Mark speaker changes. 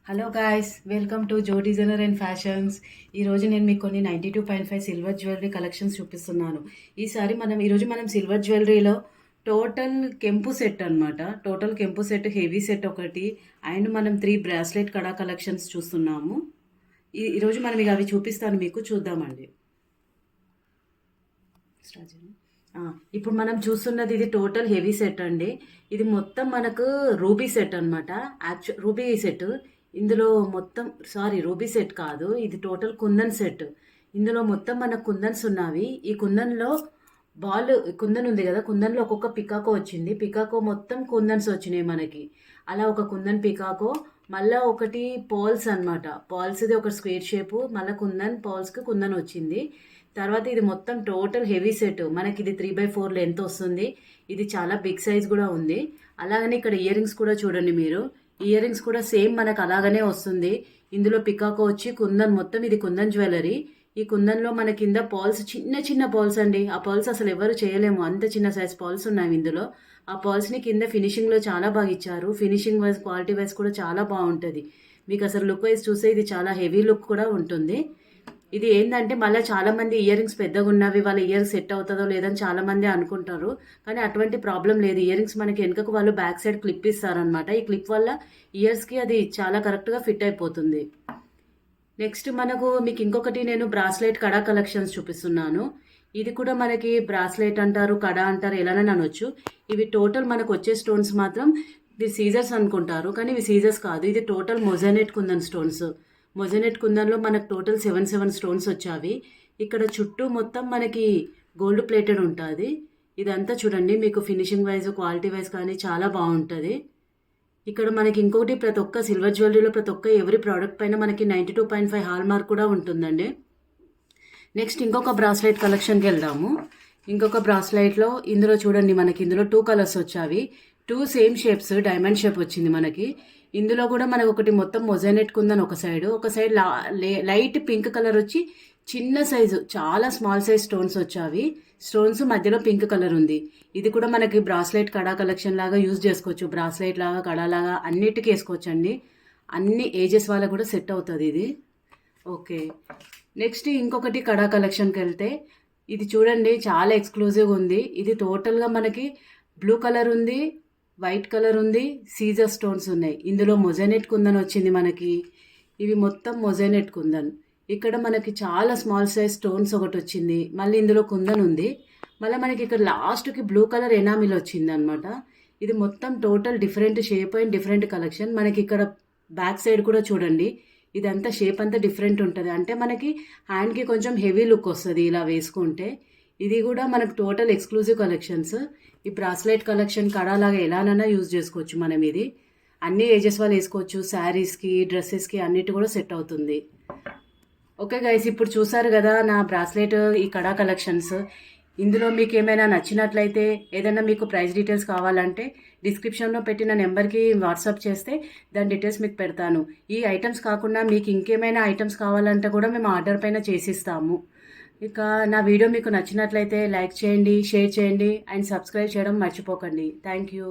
Speaker 1: Hello guys, welcome to Jo designer and fashions. ఈరోజు నేను మీకు కొన్ని 92.5 సిల్వర్ జ్యువెలరీ కలెక్షన్స్ చూపిస్తున్నాను. ఈరోజు మనం సిల్వర్ జ్యువెలరీలో టోటల్ కెంపు సెట్ అనమాట. టోటల్ కెంపు సెట్, హెవీ సెట్ ఒకటి అండ్ మనం 3 బ్రాస్లెట్ కడా కలెక్షన్స్ చూస్తున్నాము. ఈరోజు మనం ఇక అవి చూపిస్తాను, మీకు చూద్దామండి. ఇప్పుడు మనం చూస్తున్నది ఇది టోటల్ హెవీ సెట్ అండి. ఇది మొత్తం మనకు రూబీ సెట్ అనమాట. Ruby set. ఇందులో మొత్తం రూబీ సెట్ కాదు, ఇది టోటల్ కుందన్ సెట్. ఇందులో మొత్తం మనకు కుందన్స్ ఉన్నవి. ఈ కుందన్లో కుందన్ ఉంది కదా, కుందన్లో ఒక్కొక్క పికాకో వచ్చింది. పికాకో మొత్తం కుందన్స్ వచ్చినాయి మనకి. అలా ఒక కుందన్ పికాకో, మళ్ళీ ఒకటి పాల్స్ అనమాట. పాల్స్ది ఒక స్క్వేర్ షేపు, మళ్ళీ కుందన్ పాల్స్కి కుందన్ వచ్చింది. తర్వాత ఇది మొత్తం టోటల్ హెవీ సెట్. మనకి ఇది 3/4 లెంత్ వస్తుంది. ఇది చాలా బిగ్ సైజ్ కూడా ఉంది. అలాగనే ఇక్కడ ఇయర్ రింగ్స్ కూడా చూడండి మీరు. ఇయర్ రింగ్స్ కూడా సేమ్ మనకు అలాగనే వస్తుంది. ఇందులో పికాకో వచ్చి కుందన్, మొత్తం ఇది కుందన్ జ్యువెలరీ. ఈ కుందన్లో మన కింద పాల్స్ చిన్న చిన్న పాల్స్ అండి. ఆ పాల్స్ అసలు ఎవరు చేయలేము, అంత చిన్న సైజ్ పాల్స్ ఉన్నాయి ఇందులో. ఆ పాల్స్ని కింద ఫినిషింగ్లో చాలా బాగా ఇచ్చారు. ఫినిషింగ్ వైజ్, క్వాలిటీ వైజ్ కూడా చాలా బాగుంటుంది. మీకు అసలు లుక్ వైజ్ చూస్తే ఇది చాలా హెవీ లుక్ కూడా ఉంటుంది. ఇది ఏంటంటే మళ్ళీ చాలామంది ఇయర్ రింగ్స్ పెద్దగా ఉన్నవి వాళ్ళ ఇయర్ సెట్ అవుతుందో లేదని చాలామంది అనుకుంటారు. కానీ అటువంటి ప్రాబ్లం లేదు. ఇయర్ రింగ్స్ మనకి వెనుకకు వాళ్ళు బ్యాక్ సైడ్ క్లిప్ ఇస్తారనమాట. ఈ క్లిప్ వల్ల ఇయర్స్కి అది చాలా కరెక్ట్గా ఫిట్ అయిపోతుంది. నెక్స్ట్ మీకు ఇంకొకటి నేను బ్రాస్లెట్ కడా కలెక్షన్స్ చూపిస్తున్నాను. ఇది కూడా మనకి బ్రాస్లెట్ అంటారు, కడా అంటారు, ఎలానని అనొచ్చు. ఇవి టోటల్ మనకు వచ్చే స్టోన్స్ మాత్రం ఇవి సీజర్స్ అనుకుంటారు, కానీ ఇవి సీజర్స్ కాదు. ఇది టోటల్ మొజానెట్ కుందన్ స్టోన్స్. మొజానెట్ కుందన్లో మనకు టోటల్ 7 స్టోన్స్ వచ్చావి. ఇక్కడ చుట్టూ మొత్తం మనకి గోల్డ్ ప్లేటెడ్ ఉంటుంది. ఇదంతా చూడండి, మీకు ఫినిషింగ్ వైజ్, క్వాలిటీ వైజ్ కానీ చాలా బాగుంటుంది. ఇక్కడ మనకి ఇంకొకటి, ప్రతి ఒక్క సిల్వర్ జ్యువెలరీలో ప్రతి ఒక్క ఎవరి ప్రోడక్ట్ పైన మనకి 92.5 హాల్ మార్క్ కూడా ఉంటుందండి. నెక్స్ట్ ఇంకొక బ్రాస్లెట్ కలెక్షన్కి వెళ్దాము. ఇంకొక బ్రాస్లెట్లో ఇందులో చూడండి, మనకి ఇందులో 2 కలర్స్ వచ్చావి. 2 సేమ్ షేప్స్, డైమండ్ షేప్ వచ్చింది మనకి. ఇందులో కూడా మనకు ఒకటి మొత్తం మొజానెట్ కుందని ఒక సైడ్ లైట్ పింక్ కలర్ వచ్చి చిన్న సైజు, చాలా స్మాల్ సైజ్ స్టోన్స్ వచ్చావి. స్టోన్స్ మధ్యలో పింక్ కలర్ ఉంది. ఇది కూడా మనకి బ్రాస్లెట్ కడా కలెక్షన్ లాగా యూజ్ చేసుకోవచ్చు. బ్రాస్లెట్ లాగా, కడా లాగా అన్నిటికీ వేసుకోవచ్చు అండి. అన్ని ఏజెస్ వాళ్ళకు కూడా సెట్ అవుతుంది ఇది. ఓకే, నెక్స్ట్ ఇంకొకటి కడా కలెక్షన్కి వెళ్తే ఇది చూడండి, చాలా ఎక్స్క్లూజివ్గా ఉంది. ఇది టోటల్గా మనకి బ్లూ కలర్ ఉంది, వైట్ కలర్ ఉంది, సీజర్ స్టోన్స్ ఉన్నాయి. ఇందులో మొజానెట్ కుందన్ వచ్చింది మనకి. ఇవి మొత్తం మొజానెట్ కుందన్. ఇక్కడ మనకి చాలా స్మాల్ సైజ్ స్టోన్స్ ఒకటి వచ్చింది. మళ్ళీ ఇందులో కుందన్ ఉంది. మళ్ళీ మనకి ఇక్కడ లాస్ట్కి బ్లూ కలర్ ఎనామిల్ వచ్చింది అనమాట. ఇది మొత్తం total different shape and different collection. మనకి ఇక్కడ బ్యాక్ సైడ్ కూడా చూడండి, ఇదంతా షేప్ అంతా డిఫరెంట్ ఉంటుంది. అంటే మనకి హ్యాండ్కి కొంచెం హెవీ లుక్ వస్తుంది ఇలా వేసుకుంటే. ఇది కూడా మనకు టోటల్ ఎక్స్క్లూజివ్ కలెక్షన్స్. ఈ బ్రాస్లెట్ కలెక్షన్ కడాలాగా ఎలానైనా యూజ్ చేసుకోవచ్చు మనం. ఇది అన్ని ఏజెస్ వాళ్ళు వేసుకోవచ్చు. శారీస్కి, డ్రెస్సెస్కి అన్నిటి కూడా సెట్ అవుతుంది. ఓకే గైస్, ఇప్పుడు చూసారు కదా నా బ్రాస్లెట్ ఈ కడా కలెక్షన్స్. ఇందులో మీకు ఏమైనా నచ్చినట్లయితే, ఏదైనా మీకు ప్రైస్ డీటెయిల్స్ కావాలంటే డిస్క్రిప్షన్లో పెట్టిన నెంబర్కి వాట్సాప్ చేస్తే దాని డీటెయిల్స్ మీకు పెడతాను. ఈ ఐటమ్స్ కాకుండా మీకు ఇంకేమైనా ఐటమ్స్ కావాలంటే కూడా మేము ఆర్డర్ పైన చేసిస్తాము. ఇక నా వీడియో మీకు నచ్చినట్లయితే లైక్ చేయండి, షేర్ చేయండి అండ్ సబ్స్క్రైబ్ చేయడం మర్చిపోకండి. Thank you.